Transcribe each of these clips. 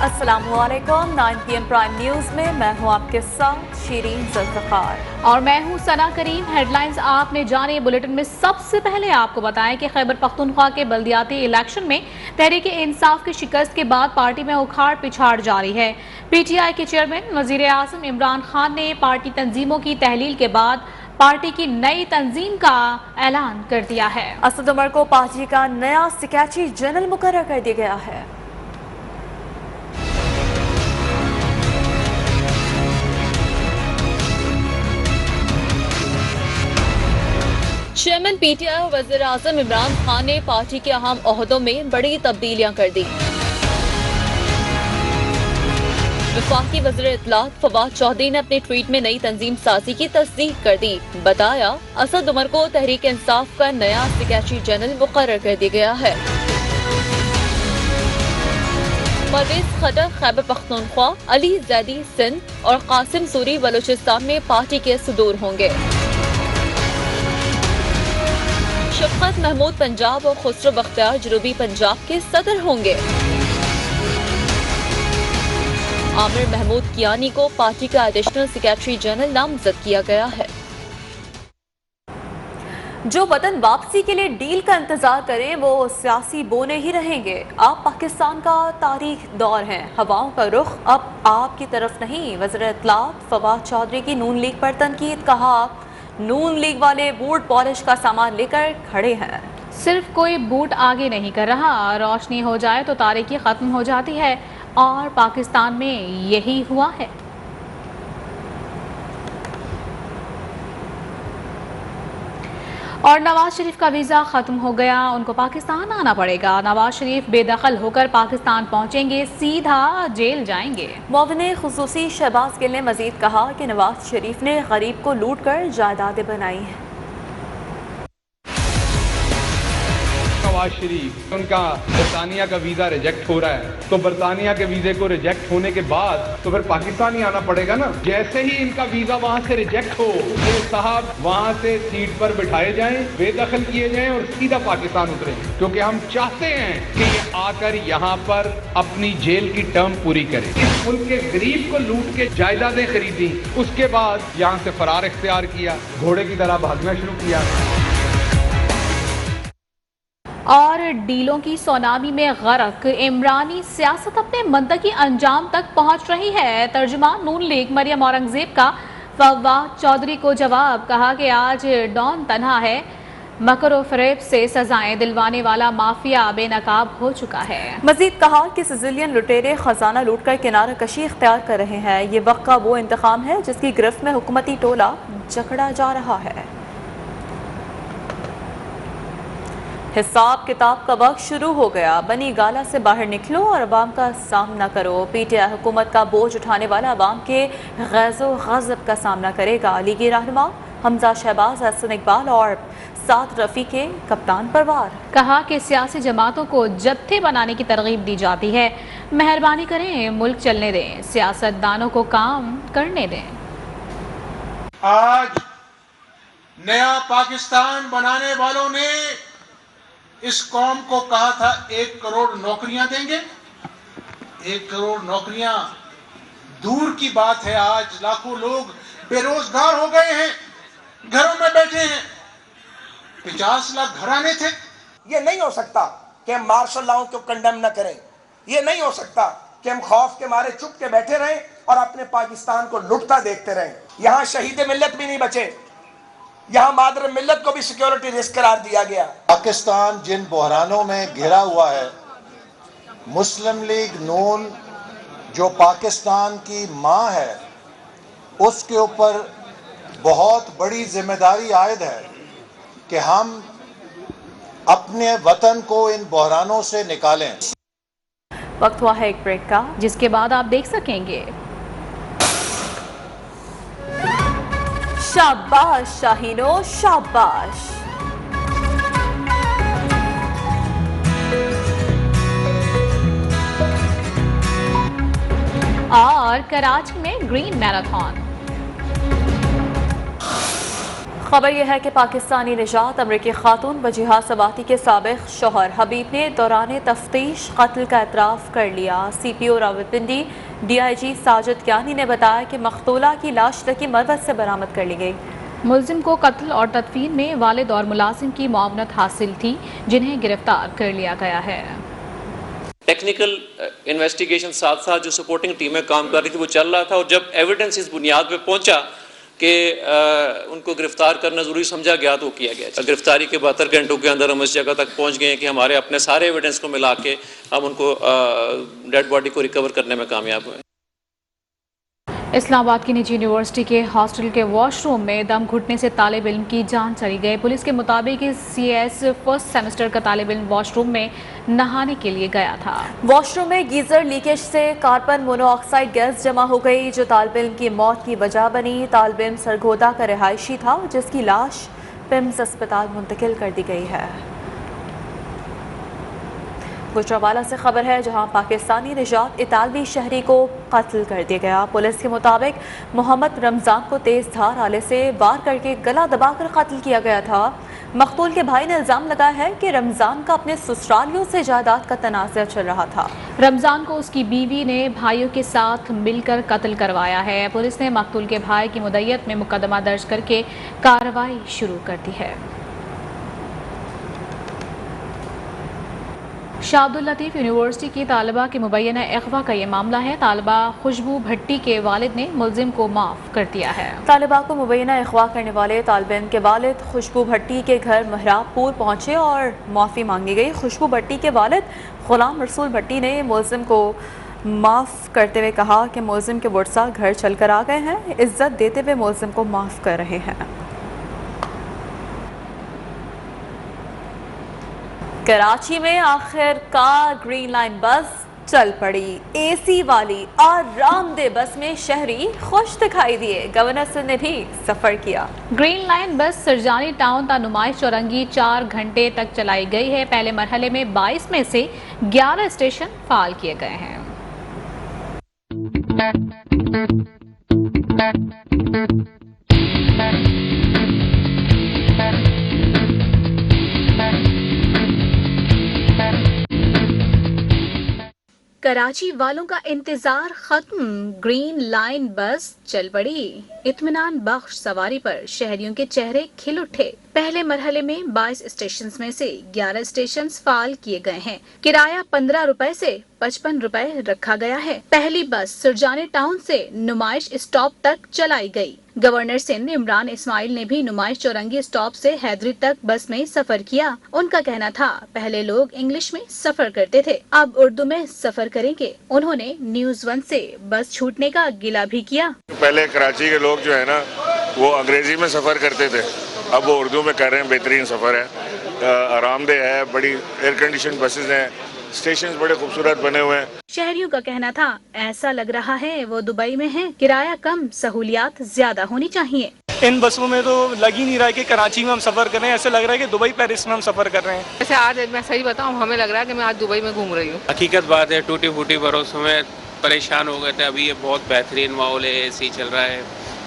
अस्सलामुअलैकुम 9 PM prime news में मैं हूं आपके साथ शीरीन जुल्फ़िकार और मैं हूं सना करीम। हेडलाइंस आपने जाने। बुलेटिन में सबसे पहले आपको बताएं कि खैबर पख्तूनख्वा के बल्दियाती इलेक्शन में तहरीक इंसाफ की शिकस्त के बाद पार्टी में उखाड़ पिछाड़ जारी है। PTI के चेयरमैन वजीर आज़म इमरान खान ने पार्टी तंजीमों की तहलील के बाद पार्टी की नई तंजीम का ऐलान कर दिया है। असद उमर को पार्टी का नया सेक्रेटरी जनरल मुकर्रर कर दिया गया है। चेयरमैन PTI और वज़ीर आज़म इमरान खान ने पार्टी के अहम ओहदों में बड़ी तब्दीलियां कर दी। वफाकी वज़ीर इत्तलात फवाद चौधरी ने अपने ट्वीट में नई तंजीम साजी की तस्दीक कर दी। बताया, असद उमर को तहरीक इंसाफ का नया सेक्रेटरी जनरल मुकर्रर कर दिया गया है। परवेज खटर खैबर पख्तूनख्वा, अली जैदी सिंध और कासिम सूरी बलूचिस्तान में पार्टी के सदूर होंगे। शफकत महमूद पंजाब और खुसरो बख्तियार जनूबी पंजाब के सदर होंगे। आमिर महमूद कियानी को पार्टी का एडिशनल सेक्रेटरी जनरल नामजद किया गया है। जो वतन वापसी के लिए डील का इंतजार करें वो सियासी बोने ही रहेंगे। आप पाकिस्तान का तारीख दौर हैं, हवाओं का रुख अब आपकी तरफ नहीं। वज़ीर इत्तलात फवाद चौधरी की नून लीग पर तनकीद। कहा, नून लीग वाले बूट पॉलिश का सामान लेकर खड़े हैं। सिर्फ कोई बूट आगे नहीं कर रहा, रोशनी हो जाए तो तारीकी खत्म हो जाती है और पाकिस्तान में यही हुआ है। और नवाज शरीफ का वीज़ा ख़त्म हो गया, उनको पाकिस्तान आना पड़ेगा। नवाज शरीफ बेदखल होकर पाकिस्तान पहुंचेंगे, सीधा जेल जाएंगे। मुअव्विन खुसूसी शहबाज गिल ने मजीद कहा कि नवाज शरीफ ने गरीब को लूट कर जायदादें बनाई हैं। नवाज शरीफ उनका बरतानिया का वीजा रिजेक्ट हो रहा है, तो बरतानिया के वीजे को रिजेक्ट होने के बाद तो फिर पाकिस्तान ही आना पड़ेगा ना। जैसे ही इनका वीजा वहां से रिजेक्ट हो, ये साहब वहां से सीट पर बिठाए जाएं, बेदखल किए जाएं और सीधा पाकिस्तान उतरें, क्योंकि हम चाहते हैं कि ये आकर यहाँ पर अपनी जेल की टर्म पूरी करें। इस मुल्क के गरीब को लूट के जायदादें खरीदी, उसके बाद यहाँ से फरार इख्तियार किया, घोड़े की तरह भागना शुरू किया। और डीलों की सोनामी में गर्क इमरानी सियासत अपने मंतकी अंजाम तक पहुंच रही है। तर्जुमान नून लीग मरियम औरंगजेब का फवाद चौधरी को जवाब। कहा कि आज डॉन तन्हा है, मकर व फरेब से सजाएं दिलवाने वाला माफिया बेनकाब हो चुका है। मजीद कहा कि सिजिलियन लुटेरे खजाना लूट कर किनारा कशी इख्तियार कर रहे हैं। ये वक्त का वो इंतकाम है जिसकी गिरफ्त में हुकूमती टोला जकड़ा जा रहा है। हिसाब किताब का वक्त शुरू हो गया, बनी गाला से बाहर निकलो और अवाम का सामना करो। PTI हुकूमत का बोझ उठाने वाला अवाम के गैज़ो गज़ब का सामना करेगा। लीगी रहनुमा हमजा शहबाज, हसन इकबाल और साथ रफ़ी के कप्तान परवार। कहा कि सियासी जमातों को जत्थे बनाने की तरगीब दी जाती है, मेहरबानी करें मुल्क चलने दें, सियासतदानों को काम करने दें। आज नया पाकिस्तान बनाने वालों ने इस कौम को कहा था 1 करोड़ नौकरियां देंगे। 1 करोड़ नौकरियां दूर की बात है, आज लाखों लोग बेरोजगार हो गए हैं, घरों में बैठे हैं। 50 लाख घराने थे। ये नहीं हो सकता कि हम मार्शल लॉ को कंडेम न करें। ये नहीं हो सकता कि हम खौफ के मारे चुप के बैठे रहें और अपने पाकिस्तान को लुटता देखते रहें। यहाँ शहीद मिल्लत भी नहीं बचे, यहाँ मादर मिल्लत को भी सिक्योरिटी रिस्क करार दिया गया। पाकिस्तान जिन बहरानों में घिरा हुआ है, मुस्लिम लीग नून जो पाकिस्तान की माँ है, उसके ऊपर बहुत बड़ी जिम्मेदारी आयद है कि हम अपने वतन को इन बहरानों से निकालें। वक्त हुआ है एक ब्रेक का, जिसके बाद आप देख सकेंगे। शाबाश शाहीनो शाबाश। और कराची में ग्रीन मैराथन। खबर यह है कि पाकिस्तानी निजात अमरीकी खातून वजीहा सवाती के साबिक शोहर हबीब ने दौरान तफ्तीश कत्ल का एतराफ़ कर लिया। CPO रावलपिंडी DIG साजिद कियानी ने बताया कि मकतूला की लाश लकी मरवत से बरामद कर ली गई। मुलजिम को कत्ल और तदफीन में वालिद और मुलाजिम की मुआवनत हासिल थी, जिन्हें गिरफ्तार कर लिया गया है। टेक्निकल इन्वेस्टिगेशन साथ साथ जो सपोर्टिंग टीमें काम कर रही थी वो चल रहा था, और जब एविडेंस इस बुनियाद पे पहुंचा कि उनको गिरफ्तार करना जरूरी समझा गया तो किया गया। गिरफ्तारी के 72 घंटों के अंदर हम इस जगह तक पहुंच गए कि हमारे अपने सारे एविडेंस को मिला के हम उनको डेड बॉडी को रिकवर करने में कामयाब हुए। इस्लामाबाद की निजी यूनिवर्सिटी के हॉस्टल के वॉशरूम में दम घुटने से तालिब इल्म की जान चली गई। पुलिस के मुताबिक CS फर्स्ट सेमेस्टर का तालिब इल्म वॉशरूम में नहाने के लिए गया था। वॉशरूम में गीजर लीकेज से कार्बन मोनोऑक्साइड गैस जमा हो गई, जो तालिब इल्म की मौत की वजह बनी। तालिब इल्म सरगोदा का रिहायशी था, जिसकी लाश पिम्स अस्पताल मुंतकिल कर दी गई है। गुजरावाला से खबर है, जहां पाकिस्तानी निजात इतालवी शहरी को कत्ल कर दिया गया। पुलिस के मुताबिक मोहम्मद रमज़ान को तेज धार आले से वार करके गला दबाकर कत्ल किया गया था। मकतूल के भाई ने इल्जाम लगाया है कि रमज़ान का अपने ससुरालियों से जायदाद का तनाज़ा चल रहा था। रमज़ान को उसकी बीवी ने भाइयों के साथ मिलकर कत्ल करवाया है। पुलिस ने मकतूल के भाई की मुद्दत में मुकदमा दर्ज करके कार्रवाई शुरू कर दी है। शाह अब्दुल लतीफ़ यूनिवर्सिटी की तालिबा के मुबैना अगवा का ये मामला है। तालिबा खुशबू भट्टी के वालिद ने मुलजिम को माफ़ कर दिया है। तालिबा को मुबैना अगवा करने वाले तालिब इल्म के वालिद खुशबू भट्टी के घर महराबपुर पहुंचे और माफ़ी मांगी गई। खुशबू भट्टी के वालिद गुलाम रसूल भट्टी ने मुलजिम को माफ़ करते हुए कहा कि मुलजिम के वर्सा घर चल कर आ गए हैं, इज्जत देते हुए मुलजिम को माफ़ कर रहे हैं। कराची में आखिरकार ग्रीन लाइन बस चल पड़ी। AC वाली आरामदेह बस में शहरी खुश दिखाई दिए। गवर्नर सिंह ने भी सफर किया। ग्रीन लाइन बस सरजानी टाउन ता नुमाइश चौरंगी 4 घंटे तक चलाई गई है। पहले मरहले में 22 में से 11 स्टेशन फाल किए गए हैं। कराची वालों का इंतजार खत्म, ग्रीन लाइन बस चल पड़ी। इत्मीनान बख्श सवारी पर शहरियों के चेहरे खिल उठे। पहले मरहले में 22 स्टेशन में से 11 स्टेशन फाल किए गए हैं। किराया 15 रुपए से 55 रुपए रखा गया है। पहली बस सुरजानी टाउन से नुमाइश स्टॉप तक चलाई गई। गवर्नर सिंध इमरान इस्माइल ने भी नुमाइश चौरंगी स्टॉप से हैदरी तक बस में सफर किया। उनका कहना था, पहले लोग इंग्लिश में सफर करते थे, अब उर्दू में सफर करेंगे। उन्होंने News 1 से बस छूटने का गिला भी किया। पहले कराची के लोग जो है ना वो अंग्रेजी में सफर करते थे, अब वो उर्दू में कर रहे हैं। बेहतरीन सफर है, आरामदेह है, बड़ी एयर कंडीशन बसेज हैं, स्टेशन बड़े खूबसूरत बने हुए हैं। शहरियों का कहना था, ऐसा लग रहा है वो दुबई में हैं। किराया कम, सहूलियात ज्यादा होनी चाहिए। इन बसों में तो लग ही नहीं रहा है कि कराची में हम सफर कर रहे हैं, ऐसे लग रहा है कि दुबई पेरिस में हम सफर कर रहे हैं। वैसे आज मैं सही बताऊं, हमें लग रहा है कि मैं आज दुबई में घूम रही हूँ। हकीकत बात है, टूटी फूटी बरसों में परेशान हो गए थे, अभी ये बहुत बेहतरीन माहौल है, AC चल रहा है,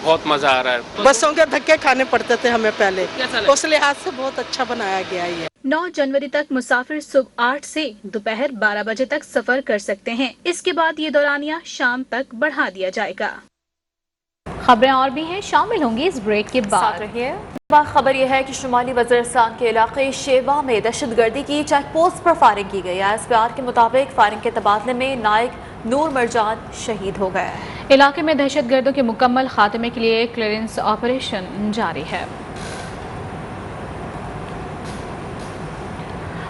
बहुत मजा आ रहा है। बसों के धक्के खाने पड़ते थे हमें पहले, उस लिहाज से बहुत अच्छा बनाया गया है। 9 जनवरी तक मुसाफिर सुबह 8 से दोपहर 12 बजे तक सफर कर सकते हैं। इसके बाद ये दौरानिया शाम तक बढ़ा दिया जाएगा। खबरें और भी हैं, शामिल होंगी इस ब्रेक के बाद। रहिए। खबर यह है कि शुमाली वज़ीरिस्तान के इलाके शेवा में दहशतगर्दी की चेक पोस्ट पर फायरिंग की गई। ISPR के मुताबिक फायरिंग के तबादले में नायक नूर मरजान शहीद हो गए। इलाके में दहशतगर्दों के मुकम्मल खात्मे के लिए क्लियरेंस ऑपरेशन जारी है।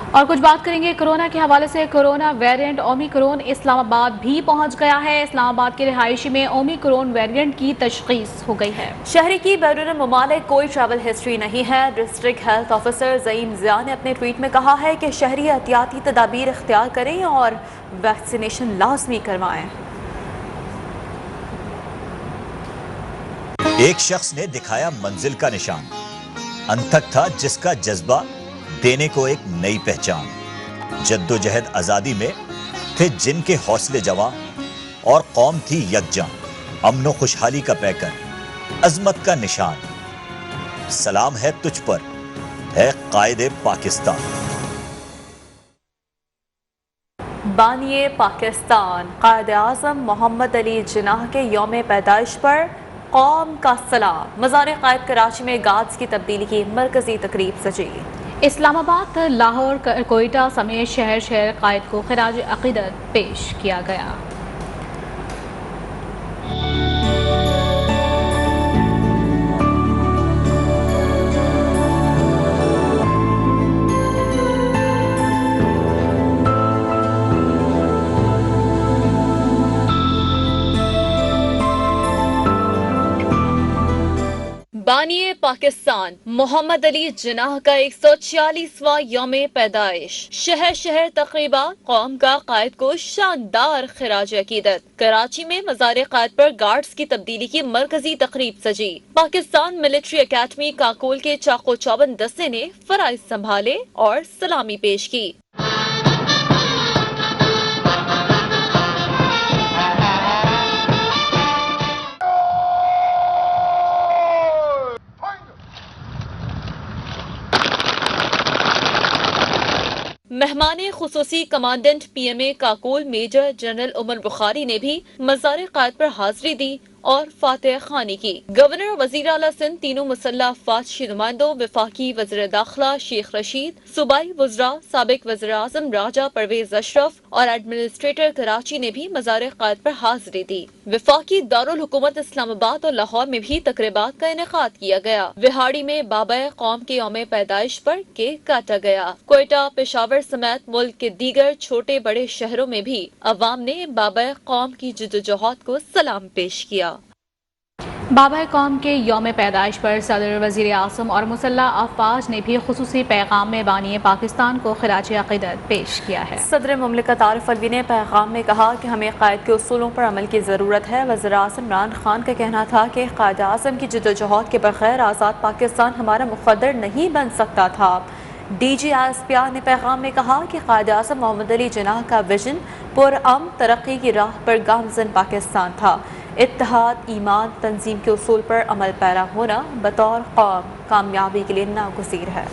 और कुछ बात करेंगे कोरोना के हवाले से। कोरोना वेरिएंट ओमिक्रॉन इस्लामाबाद भी पहुंच गया है। इस्लामाबाद के रिहायशी में ओमिक्रॉन वेरिएंट की तशखीस हो गई है। शहरी की बैरून ममालिक कोई ट्रैवल हिस्ट्री नहीं है। District health officer Zaeem Zia ने अपने ट्वीट में कहा है कि शहरी एहतियाती तदाबीर इख्तियार करें और वैक्सीनेशन लाजमी करवाएं। एक शख्स ने दिखाया मंजिल का निशान, अंतक था जिसका जज्बा देने को एक नई पहचान। जद्दोजहद आजादी में थे जिनके हौसले जवां और कौम थी यकजां। अमनो खुशहाली का पैकर, अजमत का निशान। सलाम है तुझ पर, है कायदे पाकिस्तान। बानिए पाकिस्तान कायद आज़म मोहम्मद अली जिन्नाह के यौम पैदाइश पर कौम का सलाम। मज़ार कायद कराची में गार्ड्स की तब्दीली की मरकजी तकरीब सजी। इस्लामाबाद, लाहौर, कोयटा समेत शहर शहर कायद को खिराज अकीदत पेश किया गया। बानिए पाकिस्तान मोहम्मद अली जिन्नाह का 146वां यौम पैदाइश। शहर शहर तकरीबा, कौम का कायद को शानदार खिराज अकीदत। कराची में मज़ार कायद पर गार्ड्स की तब्दीली की मरकजी तकरीब सजी। पाकिस्तान मिलिट्री अकेडमी काकोल के चाको चौबंद दस्ते ने फराइज संभाले और सलामी पेश की। मेहमान खुसूसी commandant PMA Kakul major general Umar Bukhari ने भी मज़ार कायद पर हाजिरी दी और फातिहा खानी की। गवर्नर, वजीर आला सिंध, तीनों मुसल्लह अफवाज के नुमाइंदों, वफाकी वज़ीर दाखिला शेख रशीद, सूबाई वज़रा, साबिक वज़ीर आज़म राजा परवेज अशरफ और एडमिनिस्ट्रेटर कराची ने भी मज़ार कायद पर हाजिरी दी। वफाकी दारुल हुकूमत इस्लामाबाद और लाहौर में भी तकरीबात का इनेकाद किया गया। विहाड़ी में बाबा कौम के यौम पैदाइश पर केक काटा गया। कोयटा, पेशावर समेत मुल्क के दीगर छोटे बड़े शहरों में भी अवाम ने बाबा कौम की जद्दोजहद को सलाम पेश किया। बाबा कौम के यौम पैदाइश पर सदर, वज़ीर आज़म और मुसल्लह अफवाज ने भी खुसूसी पैगाम में बानिए पाकिस्तान को खिराज अकीदत पेश किया है। सदर मुमलिकत आरिफ अलवी ने पैगाम में कहा कि हमें कायद के उसूलों पर अमल की ज़रूरत है। वज़ीर आज़म इमरान खान का कहना था कि कायद आज़म की जद्दोजहद के बगैर आज़ाद पाकिस्तान हमारा मुक़द्दर नहीं बन सकता था। DG ISPR ने पैगाम में कहा कि कायद आज़म मोहम्मद अली जिन्नाह का विजन पुरअमन तरक्की की राह पर गामज़न पाकिस्तान था। इत्तेहाद, ईमान, तंजीम के उसूल पर अमल पैरा होना बतौर कौम कामयाबी के लिए नागुज़ीर है।